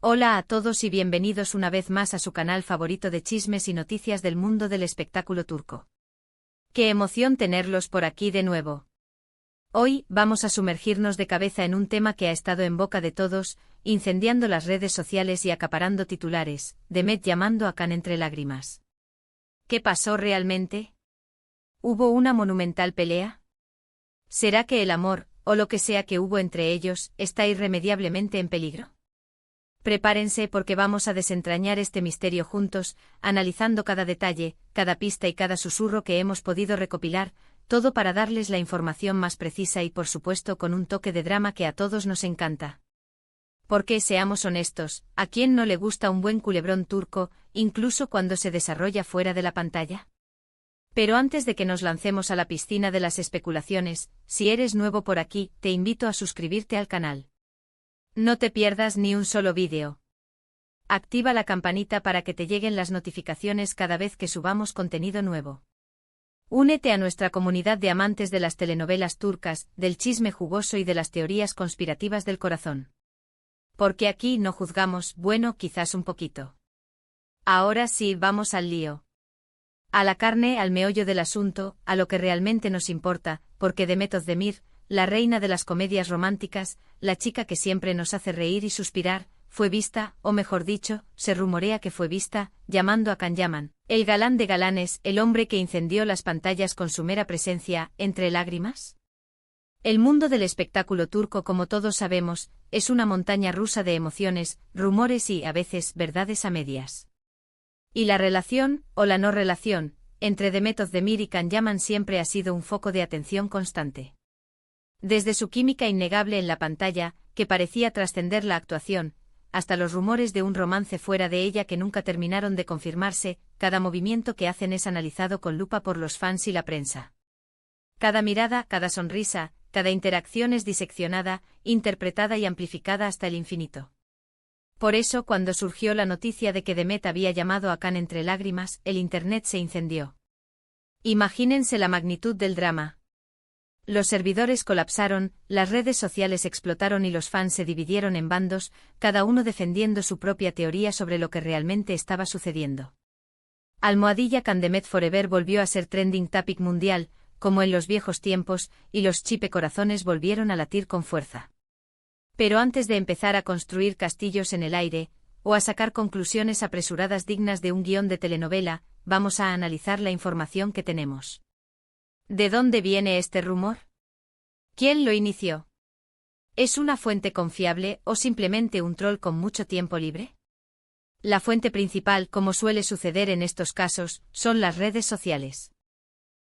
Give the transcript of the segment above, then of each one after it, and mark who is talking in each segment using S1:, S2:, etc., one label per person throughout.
S1: Hola a todos y bienvenidos una vez más a su canal favorito de chismes y noticias del mundo del espectáculo turco. ¡Qué emoción tenerlos por aquí de nuevo! Hoy vamos a sumergirnos de cabeza en un tema que ha estado en boca de todos, incendiando las redes sociales y acaparando titulares: Demet llamando a Can entre lágrimas. ¿Qué pasó realmente? ¿Hubo una monumental pelea? ¿Será que el amor, o lo que sea que hubo entre ellos, está irremediablemente en peligro? Prepárense porque vamos a desentrañar este misterio juntos, analizando cada detalle, cada pista y cada susurro que hemos podido recopilar, todo para darles la información más precisa y por supuesto con un toque de drama que a todos nos encanta. Porque seamos honestos, ¿a quién no le gusta un buen culebrón turco, incluso cuando se desarrolla fuera de la pantalla? Pero antes de que nos lancemos a la piscina de las especulaciones, si eres nuevo por aquí, te invito a suscribirte al canal. No te pierdas ni un solo vídeo. Activa la campanita para que te lleguen las notificaciones cada vez que subamos contenido nuevo. Únete a nuestra comunidad de amantes de las telenovelas turcas, del chisme jugoso y de las teorías conspirativas del corazón. Porque aquí no juzgamos, bueno, quizás un poquito. Ahora sí, vamos al lío. A la carne, al meollo del asunto, a lo que realmente nos importa, porque Demet Özdemir, la reina de las comedias románticas, la chica que siempre nos hace reír y suspirar, fue vista, o mejor dicho, se rumorea que fue vista, llamando a Can Yaman, el galán de galanes, el hombre que incendió las pantallas con su mera presencia, entre lágrimas. El mundo del espectáculo turco, como todos sabemos, es una montaña rusa de emociones, rumores y, a veces, verdades a medias. Y la relación, o la no relación, entre Demet Özdemir y Can Yaman siempre ha sido un foco de atención constante. Desde su química innegable en la pantalla, que parecía trascender la actuación, hasta los rumores de un romance fuera de ella que nunca terminaron de confirmarse, cada movimiento que hacen es analizado con lupa por los fans y la prensa. Cada mirada, cada sonrisa, cada interacción es diseccionada, interpretada y amplificada hasta el infinito. Por eso, cuando surgió la noticia de que Demet había llamado a Can entre lágrimas, el internet se incendió. Imagínense la magnitud del drama. Los servidores colapsaron, las redes sociales explotaron y los fans se dividieron en bandos, cada uno defendiendo su propia teoría sobre lo que realmente estaba sucediendo. Almohadilla Can Demet Forever volvió a ser trending topic mundial, como en los viejos tiempos, y los chipe corazones volvieron a latir con fuerza. Pero antes de empezar a construir castillos en el aire, o a sacar conclusiones apresuradas dignas de un guión de telenovela, vamos a analizar la información que tenemos. ¿De dónde viene este rumor? ¿Quién lo inició? ¿Es una fuente confiable o simplemente un troll con mucho tiempo libre? La fuente principal, como suele suceder en estos casos, son las redes sociales.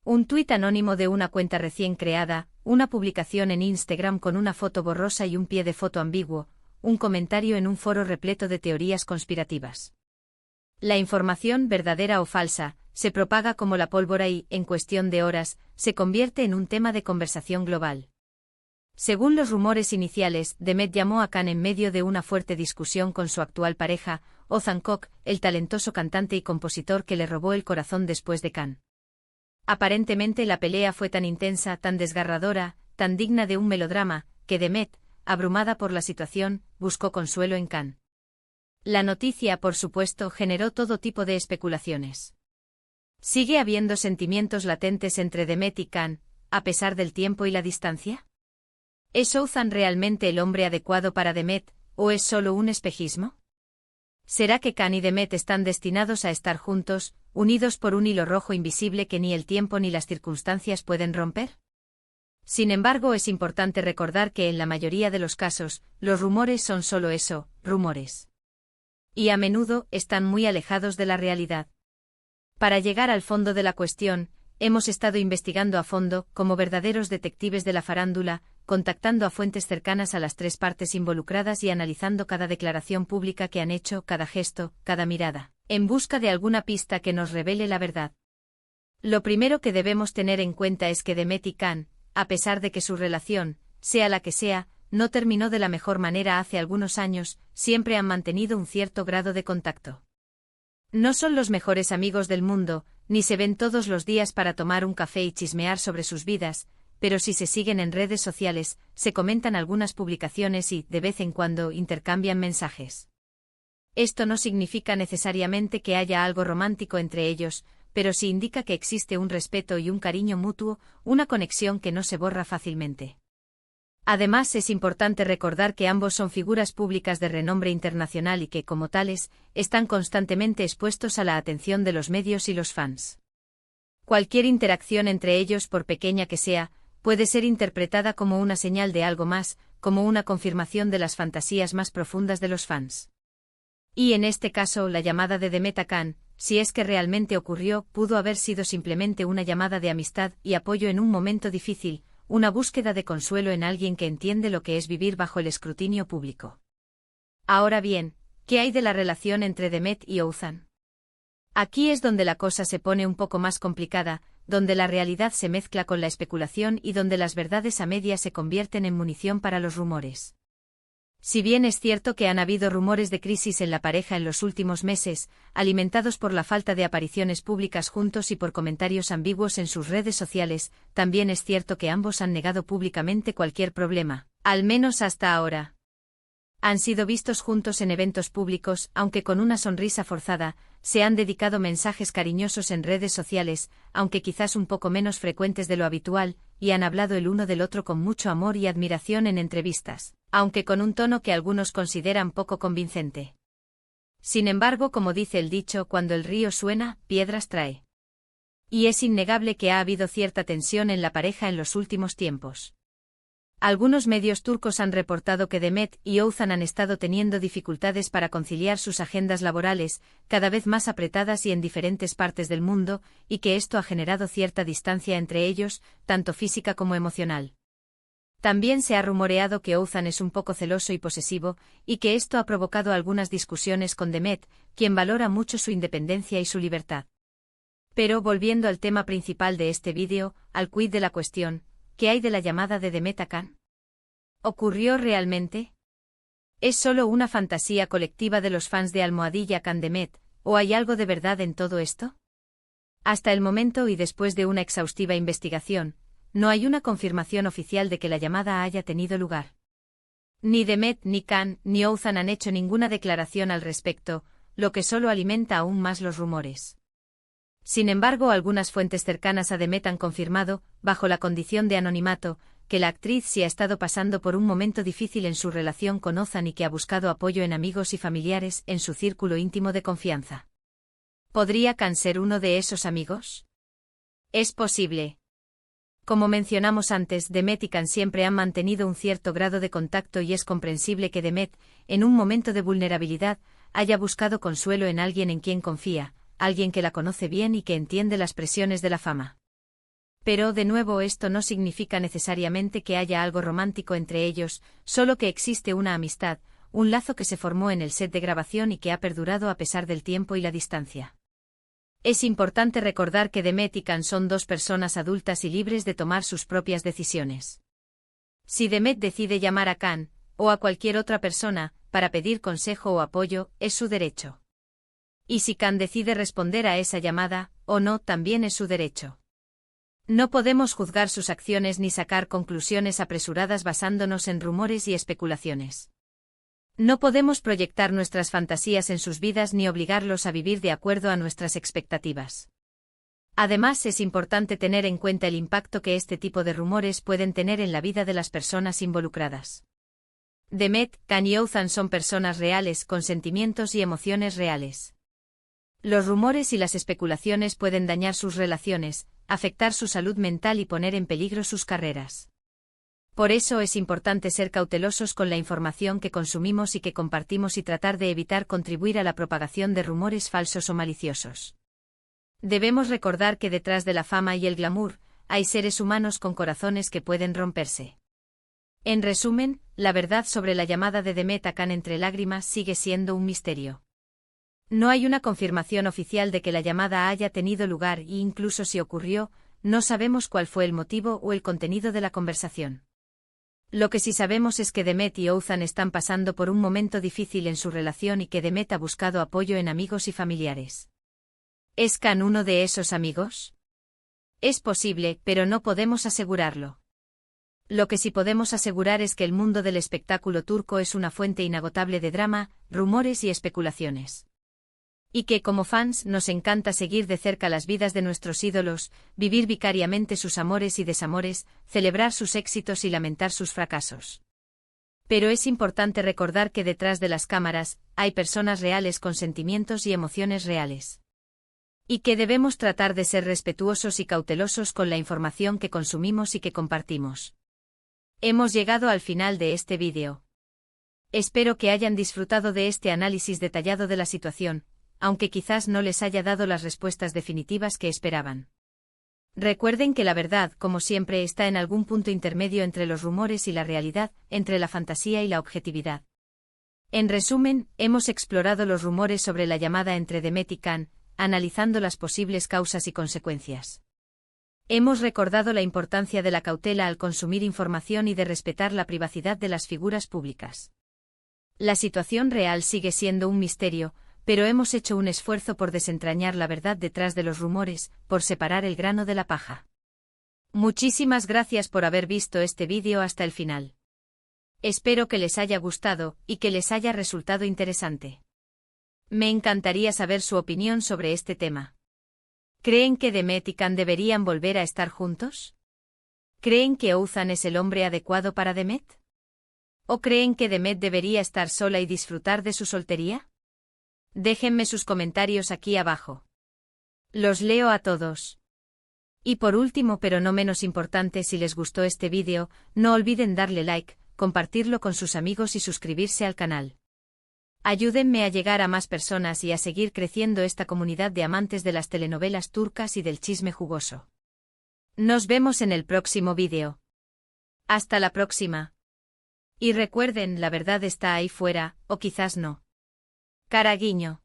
S1: Un tuit anónimo de una cuenta recién creada, una publicación en Instagram con una foto borrosa y un pie de foto ambiguo, un comentario en un foro repleto de teorías conspirativas. La información, verdadera o falsa, se propaga como la pólvora y, en cuestión de horas, se convierte en un tema de conversación global. Según los rumores iniciales, Demet llamó a Can en medio de una fuerte discusión con su actual pareja, Ozan Koç, el talentoso cantante y compositor que le robó el corazón después de Can. Aparentemente la pelea fue tan intensa, tan desgarradora, tan digna de un melodrama, que Demet, abrumada por la situación, buscó consuelo en Can. La noticia, por supuesto, generó todo tipo de especulaciones. ¿Sigue habiendo sentimientos latentes entre Demet y Can, a pesar del tiempo y la distancia? ¿Es Ozan realmente el hombre adecuado para Demet, o es solo un espejismo? ¿Será que Can y Demet están destinados a estar juntos, unidos por un hilo rojo invisible que ni el tiempo ni las circunstancias pueden romper? Sin embargo, es importante recordar que en la mayoría de los casos, los rumores son solo eso, rumores. Y a menudo están muy alejados de la realidad. Para llegar al fondo de la cuestión, hemos estado investigando a fondo, como verdaderos detectives de la farándula, contactando a fuentes cercanas a las tres partes involucradas y analizando cada declaración pública que han hecho, cada gesto, cada mirada, en busca de alguna pista que nos revele la verdad. Lo primero que debemos tener en cuenta es que Demet y Can, a pesar de que su relación, sea la que sea, no terminó de la mejor manera hace algunos años, siempre han mantenido un cierto grado de contacto. No son los mejores amigos del mundo, ni se ven todos los días para tomar un café y chismear sobre sus vidas, pero si se siguen en redes sociales, se comentan algunas publicaciones y, de vez en cuando, intercambian mensajes. Esto no significa necesariamente que haya algo romántico entre ellos, pero sí indica que existe un respeto y un cariño mutuo, una conexión que no se borra fácilmente. Además, es importante recordar que ambos son figuras públicas de renombre internacional y que, como tales, están constantemente expuestos a la atención de los medios y los fans. Cualquier interacción entre ellos, por pequeña que sea, puede ser interpretada como una señal de algo más, como una confirmación de las fantasías más profundas de los fans. Y en este caso, la llamada de Demet a Khan, si es que realmente ocurrió, pudo haber sido simplemente una llamada de amistad y apoyo en un momento difícil, una búsqueda de consuelo en alguien que entiende lo que es vivir bajo el escrutinio público. Ahora bien, ¿qué hay de la relación entre Demet y Oğuzhan? Aquí es donde la cosa se pone un poco más complicada, donde la realidad se mezcla con la especulación y donde las verdades a medias se convierten en munición para los rumores. Si bien es cierto que han habido rumores de crisis en la pareja en los últimos meses, alimentados por la falta de apariciones públicas juntos y por comentarios ambiguos en sus redes sociales, también es cierto que ambos han negado públicamente cualquier problema, al menos hasta ahora. Han sido vistos juntos en eventos públicos, aunque con una sonrisa forzada, se han dedicado mensajes cariñosos en redes sociales, aunque quizás un poco menos frecuentes de lo habitual, y han hablado el uno del otro con mucho amor y admiración en entrevistas, aunque con un tono que algunos consideran poco convincente. Sin embargo, como dice el dicho, cuando el río suena, piedras trae. Y es innegable que ha habido cierta tensión en la pareja en los últimos tiempos. Algunos medios turcos han reportado que Demet y Oğuzhan han estado teniendo dificultades para conciliar sus agendas laborales, cada vez más apretadas y en diferentes partes del mundo, y que esto ha generado cierta distancia entre ellos, tanto física como emocional. También se ha rumoreado que Oğuzhan es un poco celoso y posesivo, y que esto ha provocado algunas discusiones con Demet, quien valora mucho su independencia y su libertad. Pero volviendo al tema principal de este vídeo, al quid de la cuestión, ¿qué hay de la llamada de Demet a Khan? ¿Ocurrió realmente? ¿Es solo una fantasía colectiva de los fans de Almohadilla Khan Demet, o hay algo de verdad en todo esto? Hasta el momento y después de una exhaustiva investigación, no hay una confirmación oficial de que la llamada haya tenido lugar. Ni Demet, ni Khan, ni Oğuzhan han hecho ninguna declaración al respecto, lo que solo alimenta aún más los rumores. Sin embargo, algunas fuentes cercanas a Demet han confirmado, bajo la condición de anonimato, que la actriz sí ha estado pasando por un momento difícil en su relación con Oğuzhan y que ha buscado apoyo en amigos y familiares en su círculo íntimo de confianza. ¿Podría Khan ser uno de esos amigos? Es posible. Como mencionamos antes, Demet y Khan siempre han mantenido un cierto grado de contacto y es comprensible que Demet, en un momento de vulnerabilidad, haya buscado consuelo en alguien en quien confía, alguien que la conoce bien y que entiende las presiones de la fama. Pero, de nuevo, esto no significa necesariamente que haya algo romántico entre ellos, solo que existe una amistad, un lazo que se formó en el set de grabación y que ha perdurado a pesar del tiempo y la distancia. Es importante recordar que Demet y Khan son dos personas adultas y libres de tomar sus propias decisiones. Si Demet decide llamar a Khan, o a cualquier otra persona, para pedir consejo o apoyo, es su derecho. Y si Khan decide responder a esa llamada, o no, también es su derecho. No podemos juzgar sus acciones ni sacar conclusiones apresuradas basándonos en rumores y especulaciones. No podemos proyectar nuestras fantasías en sus vidas ni obligarlos a vivir de acuerdo a nuestras expectativas. Además, es importante tener en cuenta el impacto que este tipo de rumores pueden tener en la vida de las personas involucradas. Demet, Khan y Oğuzhan son personas reales con sentimientos y emociones reales. Los rumores y las especulaciones pueden dañar sus relaciones, afectar su salud mental y poner en peligro sus carreras. Por eso es importante ser cautelosos con la información que consumimos y que compartimos y tratar de evitar contribuir a la propagación de rumores falsos o maliciosos. Debemos recordar que detrás de la fama y el glamour, hay seres humanos con corazones que pueden romperse. En resumen, la verdad sobre la llamada de Demet a Khan entre lágrimas sigue siendo un misterio. No hay una confirmación oficial de que la llamada haya tenido lugar y incluso si ocurrió, no sabemos cuál fue el motivo o el contenido de la conversación. Lo que sí sabemos es que Demet y Oğuzhan están pasando por un momento difícil en su relación y que Demet ha buscado apoyo en amigos y familiares. ¿Es Khan uno de esos amigos? Es posible, pero no podemos asegurarlo. Lo que sí podemos asegurar es que el mundo del espectáculo turco es una fuente inagotable de drama, rumores y especulaciones. Y que como fans nos encanta seguir de cerca las vidas de nuestros ídolos, vivir vicariamente sus amores y desamores, celebrar sus éxitos y lamentar sus fracasos. Pero es importante recordar que detrás de las cámaras, hay personas reales con sentimientos y emociones reales. Y que debemos tratar de ser respetuosos y cautelosos con la información que consumimos y que compartimos. Hemos llegado al final de este vídeo. Espero que hayan disfrutado de este análisis detallado de la situación, aunque quizás no les haya dado las respuestas definitivas que esperaban. Recuerden que la verdad, como siempre, está en algún punto intermedio entre los rumores y la realidad, entre la fantasía y la objetividad. En resumen, hemos explorado los rumores sobre la llamada entre Demet y Can, analizando las posibles causas y consecuencias. Hemos recordado la importancia de la cautela al consumir información y de respetar la privacidad de las figuras públicas. La situación real sigue siendo un misterio, pero hemos hecho un esfuerzo por desentrañar la verdad detrás de los rumores, por separar el grano de la paja. Muchísimas gracias por haber visto este vídeo hasta el final. Espero que les haya gustado y que les haya resultado interesante. Me encantaría saber su opinión sobre este tema. ¿Creen que Demet y Can deberían volver a estar juntos? ¿Creen que Oğuzhan es el hombre adecuado para Demet? ¿O creen que Demet debería estar sola y disfrutar de su soltería? Déjenme sus comentarios aquí abajo. Los leo a todos. Y por último, pero no menos importante, si les gustó este vídeo, no olviden darle like, compartirlo con sus amigos y suscribirse al canal. Ayúdenme a llegar a más personas y a seguir creciendo esta comunidad de amantes de las telenovelas turcas y del chisme jugoso. Nos vemos en el próximo vídeo. Hasta la próxima. Y recuerden, la verdad está ahí fuera, o quizás no. Cara guiño.